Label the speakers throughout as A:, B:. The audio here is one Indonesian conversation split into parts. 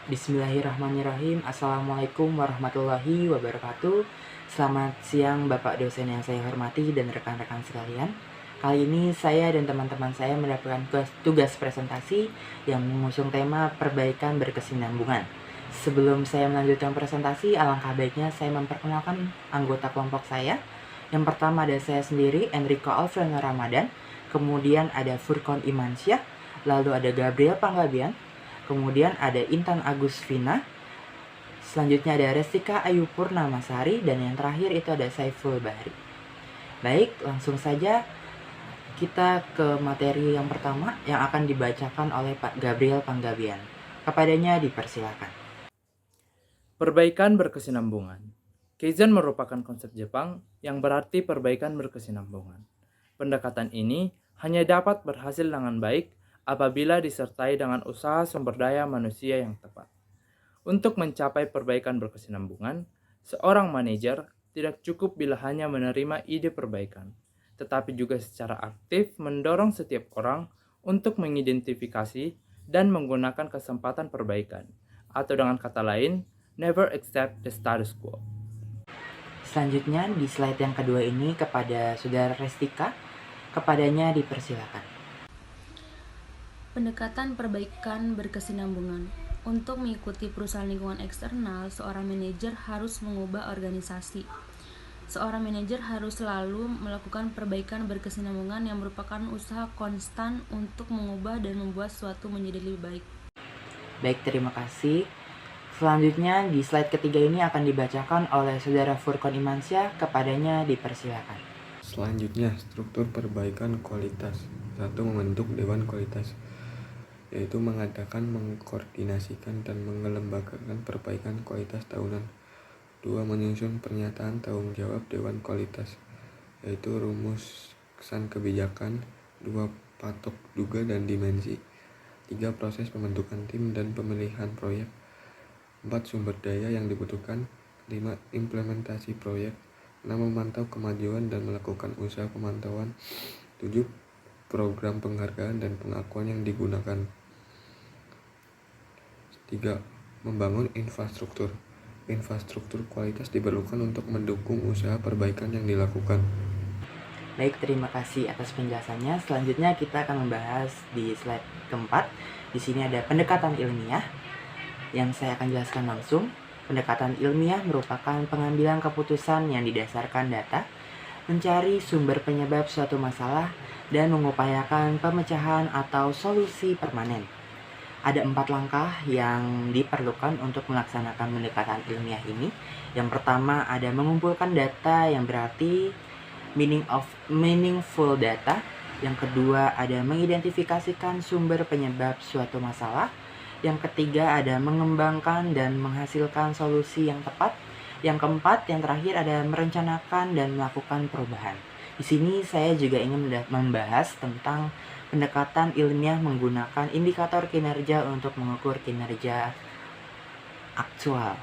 A: Bismillahirrahmanirrahim. Assalamualaikum warahmatullahi wabarakatuh. Selamat siang Bapak dosen yang saya hormati dan rekan-rekan sekalian. Kali ini saya dan teman-teman saya mendapatkan tugas presentasi yang mengusung tema perbaikan berkesinambungan. Sebelum saya melanjutkan presentasi, alangkah baiknya saya memperkenalkan anggota kelompok saya. Yang pertama ada saya sendiri, Enrico Alfredo Ramadan. Kemudian ada Furqon Imansyah. Lalu ada Gabriel Panggabian. Kemudian ada Intan Agusvina, selanjutnya ada Restika Ayu Purnamasari, dan yang terakhir itu ada Saiful Bahri. Baik, langsung saja kita ke materi yang pertama yang akan dibacakan oleh Pak Gabriel Panggabian. Kepadanya dipersilakan.
B: Perbaikan berkesinambungan. Kaizen merupakan konsep Jepang yang berarti perbaikan berkesinambungan. Pendekatan ini hanya dapat berhasil dengan baik apabila disertai dengan usaha sumber daya manusia yang tepat. Untuk mencapai perbaikan berkesinambungan, seorang manajer tidak cukup bila hanya menerima ide perbaikan, tetapi juga secara aktif mendorong setiap orang untuk mengidentifikasi dan menggunakan kesempatan perbaikan, atau dengan kata lain, never accept the status quo.
A: Selanjutnya di slide yang kedua ini kepada Saudara Restika, kepadanya dipersilakan.
C: Pendekatan perbaikan berkesinambungan. Untuk mengikuti perusahaan lingkungan eksternal, seorang manajer harus mengubah organisasi. Seorang manajer harus selalu melakukan perbaikan berkesinambungan yang merupakan usaha konstan untuk mengubah dan membuat sesuatu menjadi lebih baik.
A: Baik, terima kasih. Selanjutnya di slide ketiga ini akan dibacakan oleh Saudara Furqon Imansyah, kepadanya dipersilakan.
D: Selanjutnya, struktur perbaikan kualitas. 1. Membentuk Dewan Kualitas, yaitu mengadakan, mengkoordinasikan, dan mengelembagakan perbaikan kualitas tahunan. 2. Menyusun pernyataan tanggung jawab Dewan Kualitas, yaitu rumusan kebijakan. 2. Patok, duga, dan dimensi. 3. Proses pembentukan tim dan pemilihan proyek. 4. Sumber daya yang dibutuhkan. 5. Implementasi proyek. 6. Memantau kemajuan dan melakukan usaha pemantauan. 7. Program penghargaan dan pengakuan yang digunakan. 3. Membangun infrastruktur. Infrastruktur kualitas diperlukan untuk mendukung usaha perbaikan yang dilakukan.
A: Baik, terima kasih atas penjelasannya. Selanjutnya kita akan membahas di slide keempat. Di sini ada pendekatan ilmiah yang saya akan jelaskan langsung. Pendekatan ilmiah merupakan pengambilan keputusan yang didasarkan data, mencari sumber penyebab suatu masalah, dan mengupayakan pemecahan atau solusi permanen. Ada 4 langkah yang diperlukan untuk melaksanakan pendekatan ilmiah ini. Yang pertama ada mengumpulkan data yang berarti meaningful data. Yang kedua ada mengidentifikasikan sumber penyebab suatu masalah. Yang ketiga ada mengembangkan dan menghasilkan solusi yang tepat. Yang keempat, yang terakhir ada merencanakan dan melakukan perubahan. Di sini saya juga ingin membahas tentang pendekatan ilmiah menggunakan indikator kinerja untuk mengukur kinerja aktual.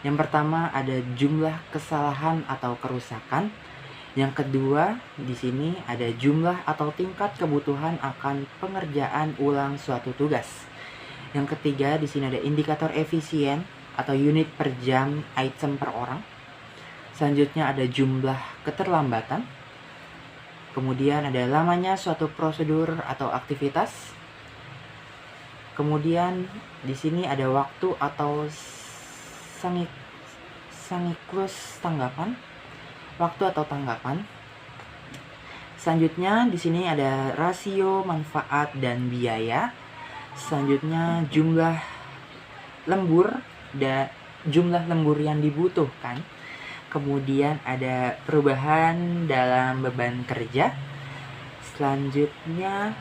A: Yang pertama ada jumlah kesalahan atau kerusakan. Yang kedua, di sini ada jumlah atau tingkat kebutuhan akan pengerjaan ulang suatu tugas. Yang ketiga, di sini ada indikator efisien atau unit per jam item per orang. Selanjutnya ada jumlah keterlambatan. Kemudian ada lamanya suatu prosedur atau aktivitas. Kemudian di sini ada waktu atau siklus tanggapan. Waktu atau tanggapan. Selanjutnya di sini ada rasio manfaat dan biaya. Selanjutnya jumlah lembur yang dibutuhkan. Kemudian ada perubahan dalam beban kerja. Selanjutnya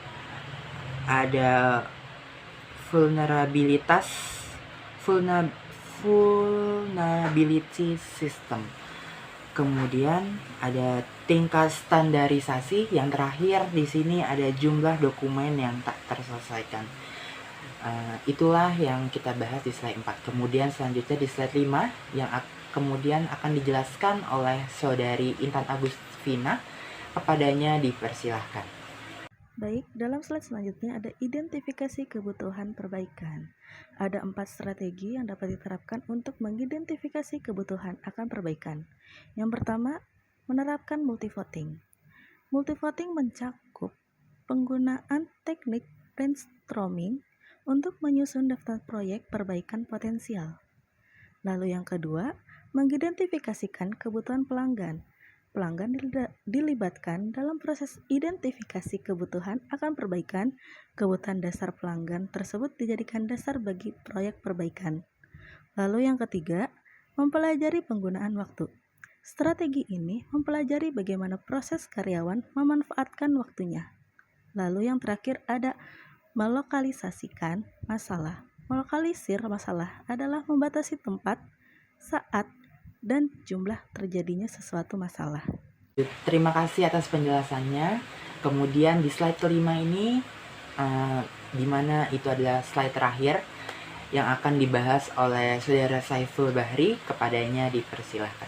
A: ada vulnerability system. Kemudian ada tingkat standarisasi. Yang terakhir di sini ada jumlah dokumen yang tak terselesaikan. Itulah yang kita bahas di slide 4. Kemudian selanjutnya di slide 5 yang kemudian akan dijelaskan oleh Saudari Intan Agusvina, kepadanya dipersilahkan.
E: Baik, dalam slide selanjutnya ada identifikasi kebutuhan perbaikan. Ada 4 strategi yang dapat diterapkan untuk mengidentifikasi kebutuhan akan perbaikan. Yang pertama, menerapkan multivoting. Multivoting mencakup penggunaan teknik brainstorming untuk menyusun daftar proyek perbaikan potensial. Lalu yang kedua, mengidentifikasikan kebutuhan pelanggan. Pelanggan dilibatkan dalam proses identifikasi kebutuhan akan perbaikan. Kebutuhan dasar pelanggan tersebut dijadikan dasar bagi proyek perbaikan. Lalu yang ketiga, mempelajari penggunaan waktu. Strategi ini mempelajari bagaimana proses karyawan memanfaatkan waktunya. Lalu yang terakhir ada melokalisasikan masalah. Melokalisir masalah adalah membatasi tempat, saat, dan jumlah terjadinya sesuatu masalah.
A: Terima kasih atas penjelasannya. Kemudian di slide kelima ini, di mana itu adalah slide terakhir yang akan dibahas oleh Saudara Saiful Bahri. Kepadanya dipersilahkan.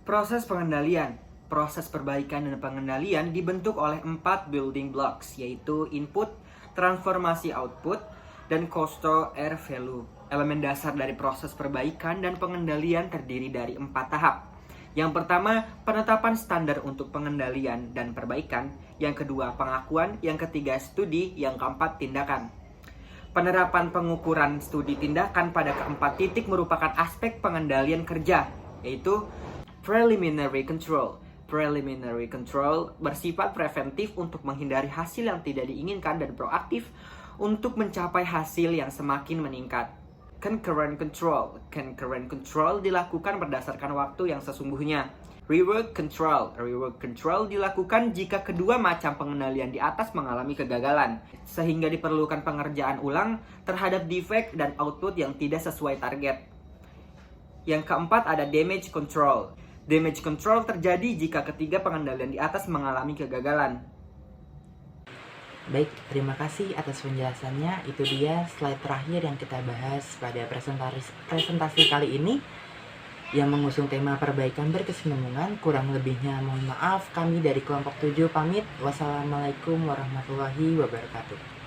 F: Proses pengendalian, proses perbaikan dan pengendalian dibentuk oleh 4 building blocks, yaitu input, transformasi output, dan cost air value. Elemen dasar dari proses perbaikan dan pengendalian terdiri dari 4 tahap. Yang pertama, penetapan standar untuk pengendalian dan perbaikan. Yang kedua, pengakuan. Yang ketiga, studi. Yang keempat, tindakan. Penerapan pengukuran studi tindakan pada keempat titik merupakan aspek pengendalian kerja, yaitu preliminary control. Preliminary control bersifat preventif untuk menghindari hasil yang tidak diinginkan dan proaktif untuk mencapai hasil yang semakin meningkat. Concurrent control. Concurrent control dilakukan berdasarkan waktu yang sesungguhnya. Rework control. Rework control dilakukan jika kedua macam pengendalian di atas mengalami kegagalan, sehingga diperlukan pengerjaan ulang terhadap defect dan output yang tidak sesuai target. Yang keempat ada damage control. Damage control terjadi jika ketiga pengendalian di atas mengalami kegagalan.
A: Baik, terima kasih atas penjelasannya. Itu dia slide terakhir yang kita bahas pada presentasi kali ini yang mengusung tema perbaikan berkesinambungan. Kurang lebihnya mohon maaf. Kami dari kelompok 7 pamit. Wassalamualaikum warahmatullahi wabarakatuh.